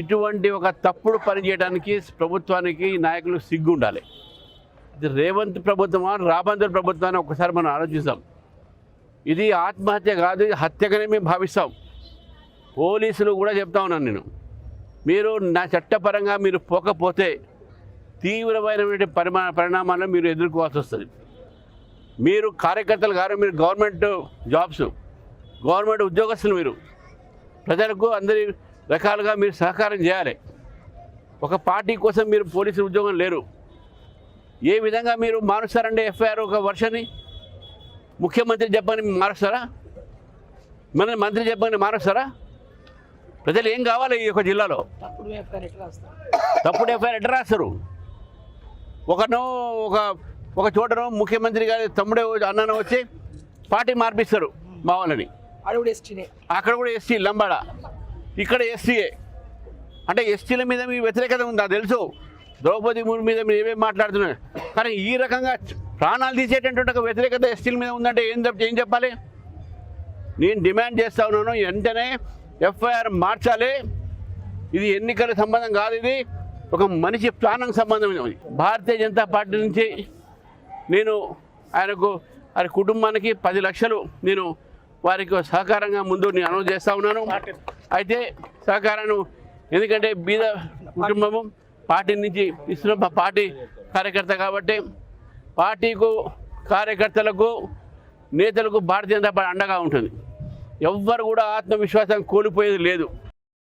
ఇటువంటి ఒక తప్పుడు పని చేయడానికి ప్రభుత్వానికి నాయకులు సిగ్గు ఉండాలి. ఇది రేవంత్ ప్రభుత్వమా రాబందర్ ప్రభుత్వాన్ని ఒకసారి మనం ఆలోచిస్తాం. ఇది ఆత్మహత్య కాదు, ఇది హత్యగానే మేము భావిస్తాం. పోలీసులు కూడా చెప్తా ఉన్నాను నేను, మీరు నా చట్టపరంగా మీరు పోకపోతే తీవ్రమైనటువంటి పరిణామాలను మీరు ఎదుర్కోవాల్సి వస్తుంది. మీరు కార్యకర్తలు గారు, మీరు గవర్నమెంట్ జాబ్స్, గవర్నమెంట్ ఉద్యోగస్తులు, మీరు ప్రజలకు అందరి రకాలుగా మీరు సహకారం చేయాలి. ఒక పార్టీ కోసం మీరు పోలీసులు ఉద్యోగం లేరు. ఏ విధంగా మీరు మారుస్తారంటే ఎఫ్ఐఆర్ ఒక వర్షాన్ని ముఖ్యమంత్రి చెప్పని మారుస్తారా? మన మంత్రి చెప్పని మారుస్తారా? ప్రజలు ఏం కావాలి ఈ యొక్క జిల్లాలో? తప్పుడు ఎఫ్ఐఆర్ ఎట్లా రాస్తారు? ఒక చోటనో ముఖ్యమంత్రి గారి తమ్ముడే అన్ననో వచ్చి పార్టీ మార్పిస్తారు మా వాళ్ళని. అక్కడ కూడా ఎస్టీ లంబాడ, ఇక్కడ ఎస్టీఏ. అంటే ఎస్టీల మీద మీ వ్యతిరేకత ఉందా తెలుసు. ద్రౌపది ముర్ము మీద మీరు ఏమేమి మాట్లాడుతున్నారు, కానీ ఈ రకంగా ప్రాణాలు తీసేటటువంటి ఒక వ్యతిరేకత ఎస్టీల మీద ఉందంటే ఏం చెప్పాలి? నేను డిమాండ్ చేస్తా ఉన్నాను, వెంటనే ఎఫ్ఐఆర్ మార్చాలి. ఇది ఎన్నికల సంబంధం కాదు, ఇది ఒక మనిషి ప్రాణం సంబంధమైనది. భారతీయ జనతా పార్టీ నుంచి నేను ఆయన కుటుంబానికి 10 లక్షలు నేను వారికి సహకారంగా ముందు నేను అనౌన్స్ చేస్తూ ఉన్నాను. అయితే సహకారాన్ని, ఎందుకంటే బీద కుటుంబము పార్టీ నుంచి ఇస్తున్న పార్టీ కార్యకర్త కాబట్టి పార్టీకు, కార్యకర్తలకు, నేతలకు భారతీయ జనతా పార్టీ అండగా ఉంటుంది. ఎవ్వరు కూడా ఆత్మవిశ్వాసం కోల్పోయేది లేదు.